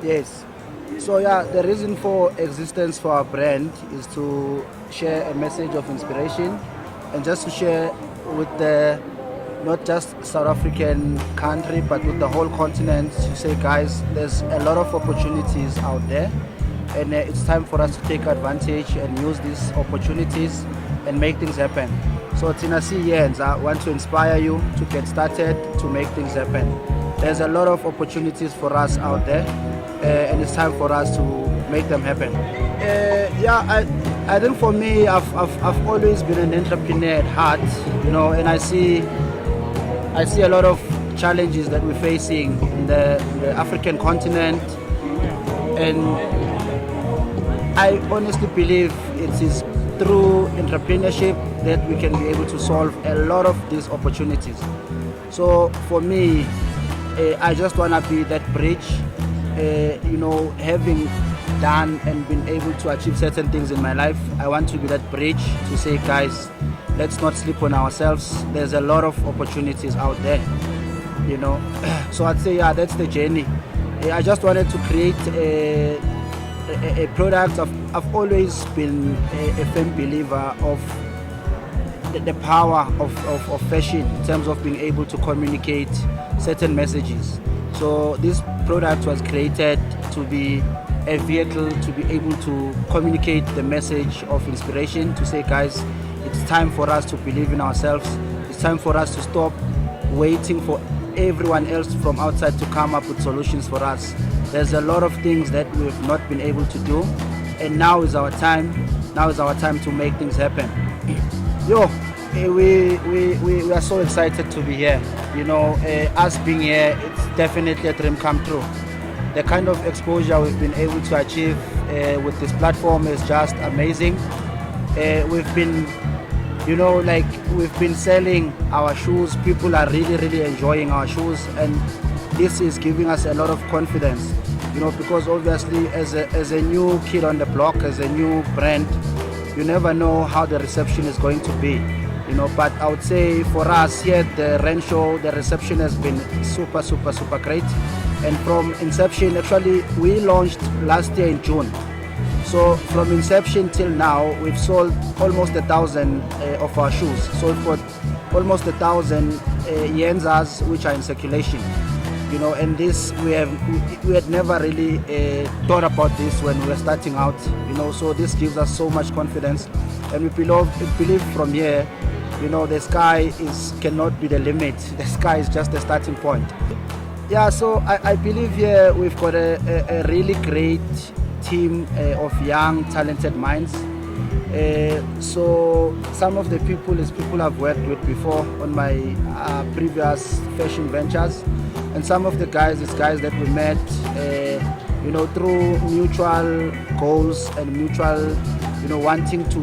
Yes. So yeah, the reason for existence for our brand is to share a message of inspiration and just to share with the not just South African country but with the whole continent to say guys, there's a lot of opportunities out there and it's time for us to take advantage and use these opportunities and make things happen. So Tina C. Yenza, I want to inspire you to get started to make things happen. There's a lot of opportunities for us out there and it's time for us to make them happen. Yeah, I think for me, I've always been an entrepreneur at heart, and I see a lot of challenges that we're facing in the African continent, and I honestly believe it is through entrepreneurship that we can be able to solve a lot of these opportunities. So for me, I just want to be that bridge, having done and been able to achieve certain things in my life. I want to be that bridge to say, guys, let's not sleep on ourselves. There's a lot of opportunities out there, So I'd say, yeah, that's the journey. I just wanted to create a product. I've always been a firm believer of the power of fashion in terms of being able to communicate certain messages. So this product was created to be a vehicle to be able to communicate the message of inspiration, to say, guys, it's time for us to believe in ourselves. It's time for us to stop waiting for everyone else from outside to come up with solutions for us. There's a lot of things that we've not been able to do, and now is our time. Now is our time to make things happen. We are so excited to be here. Us being here, it's definitely a dream come true. The kind of exposure we've been able to achieve with this platform is just amazing. We've been, we've been selling our shoes. People are really enjoying our shoes, and this is giving us a lot of confidence. Because obviously, as a new kid on the block, as a new brand, you never know how the reception is going to be. But I would say for us here at the Rent Show, the reception has been super great. And from inception, actually, we launched last year in June. So from inception till now, we've sold almost 1,000 of our shoes. So we've got almost 1,000 Yenzas which are in circulation. And this we had never really thought about this when we were starting out. So this gives us so much confidence, and we believe from here, the sky cannot be the limit. The sky is just the starting point. Yeah, so I believe here we've got a really great team of young, talented minds. So some of the people I've worked with before on my previous fashion ventures, and some of the guys is guys that we met, through mutual goals and mutual, wanting to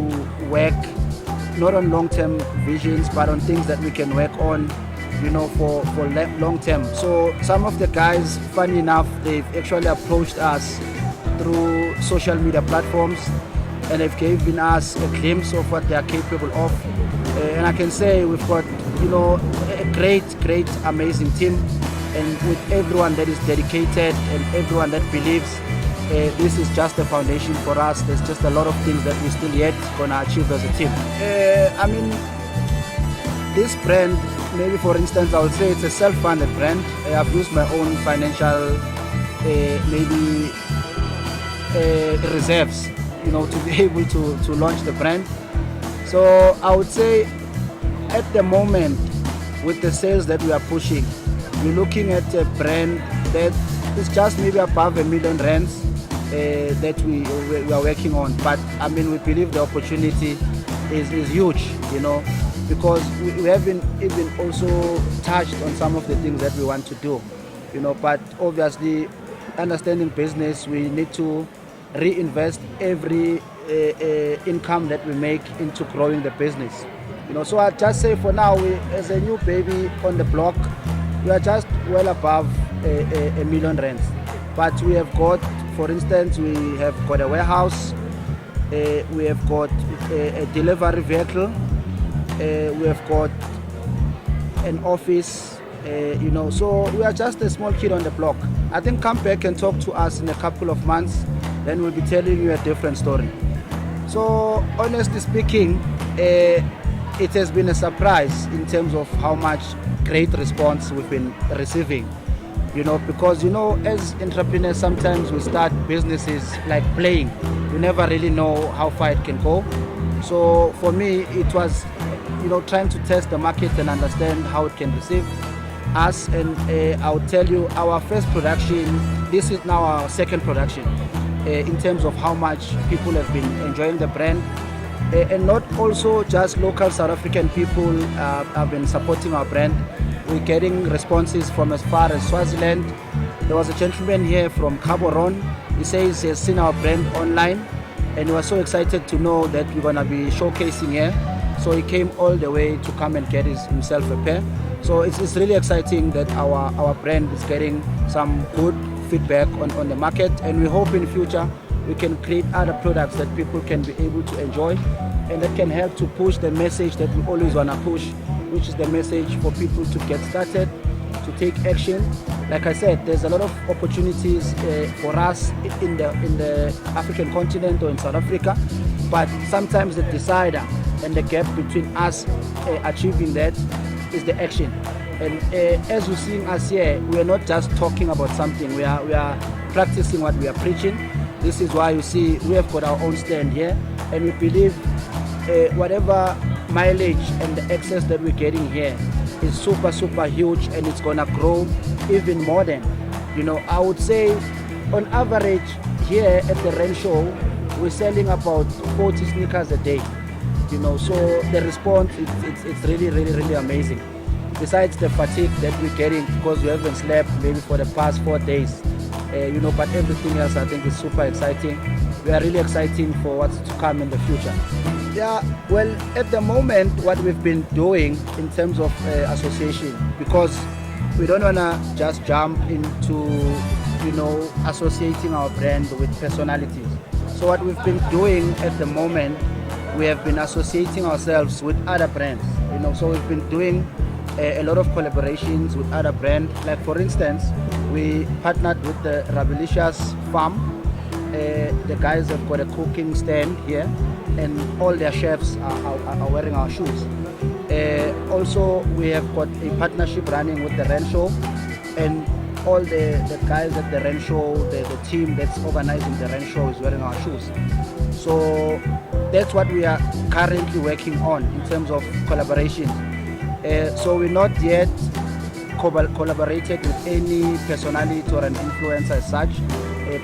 work not on long-term visions, but on things that we can work on, for long term. So some of the guys, funny enough, they've actually approached us through social media platforms, and they've given us a glimpse of what they are capable of. And I can say we've got, a great, amazing team, and with everyone that is dedicated and everyone that believes this is just a foundation for us. There's just a lot of things that we still yet gonna achieve as a team. This brand, maybe for instance, I would say it's a self-funded brand. I've used my own financial reserves, to be able to launch the brand. So I would say at the moment, with the sales that we are pushing, we're looking at a brand that is just maybe above R1 million that we are working on. But we believe the opportunity is huge, because we haven't even also touched on some of the things that we want to do, but obviously understanding business, we need to reinvest every income that we make into growing the business. So I'd just say for now, we, as a new baby on the block, we are just well above R1 million. But we have got, for instance, we have got a warehouse, we have got a delivery vehicle, we have got an office, So we are just a small kid on the block. I think come back and talk to us in a couple of months, then we'll be telling you a different story. So honestly speaking, it has been a surprise in terms of how much great response we've been receiving. Because as entrepreneurs, sometimes we start businesses like playing. You never really know how far it can go. So for me, it was trying to test the market and understand how it can receive us. And I'll tell you, our first production, this is now our second production, in terms of how much people have been enjoying the brand. And not also just local South African people have been supporting our brand. We're getting responses from as far as Swaziland. There was a gentleman here from Gaborone. He says he has seen our brand online and he was so excited to know that we're going to be showcasing here. So he came all the way to come and get himself a pair. So it's really exciting that our brand is getting some good feedback on the market, and we hope in future we can create other products that people can be able to enjoy and that can help to push the message that we always want to push, which is the message for people to get started, to take action. Like I said, there's a lot of opportunities for us in the African continent or in South Africa, but sometimes the decider and the gap between us achieving that is the action. And as you're seeing us here, we are not just talking about something, we are practicing what we are preaching. This is why you see we have got our own stand here, and we believe whatever mileage and the access that we're getting here is super huge, and it's gonna grow even more than. I would say on average here at the Rand show we're selling about 40 sneakers a day. So the response it's really amazing. Besides the fatigue that we're getting because we haven't slept maybe for the past 4 days, but everything else I think is super exciting. We are really exciting for what's to come in the future. Yeah, well, at the moment what we've been doing in terms of association, because we don't want to just jump into associating our brand with personalities. So what we've been doing at the moment, we have been associating ourselves with other brands. So we've been doing a lot of collaborations with other brands. Like for instance, we partnered with the Rabelicious Farm. The guys have got a cooking stand here, and all their chefs are wearing our shoes. Also, we have got a partnership running with the Rand Show, and all the guys at the Rand Show, the team that's organizing the Rand Show is wearing our shoes. So that's what we are currently working on in terms of collaboration. So we're not yet collaborated with any personality or an influencer as such,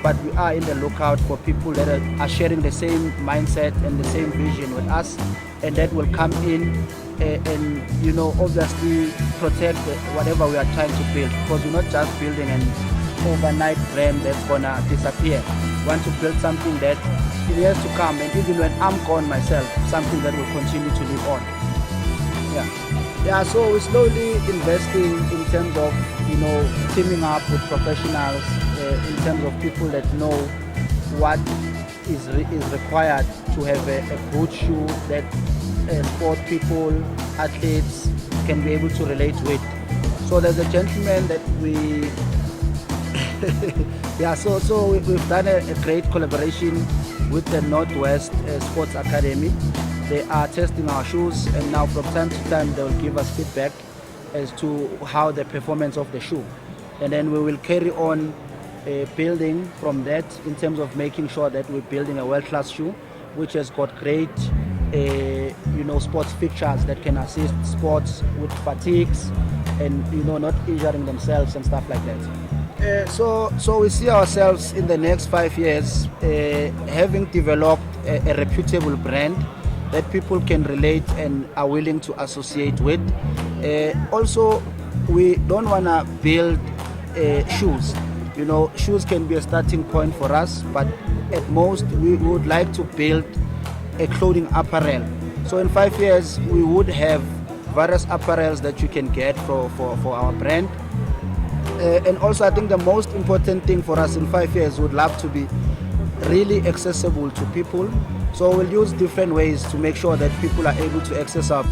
but we are in the lookout for people that are sharing the same mindset and the same vision with us, and that will come in and obviously protect whatever we are trying to build, because we're not just building an overnight brand that's gonna disappear. We want to build something that in years to come, and even when I'm gone myself, something that will continue to live on. So we're slowly investing in terms of teaming up with professionals, in terms of people that know what is required to have a good shoe that sport people, athletes can be able to relate with. So there's a gentleman that we so we've done a great collaboration with the Northwest Sports Academy. They are testing our shoes, and now from time to time they will give us feedback as to how the performance of the shoe, and then we will carry on building from that in terms of making sure that we're building a world-class shoe which has got great sports features that can assist sports with fatigues and not injuring themselves and stuff like that. So we see ourselves in the next 5 years having developed a reputable brand that people can relate and are willing to associate with. Also, we don't want to build shoes. Shoes can be a starting point for us, but at most we would like to build a clothing apparel. So in 5 years we would have various apparels that you can get for our brand. And also I think the most important thing for us in 5 years would love to be really accessible to people. So we'll use different ways to make sure that people are able to access our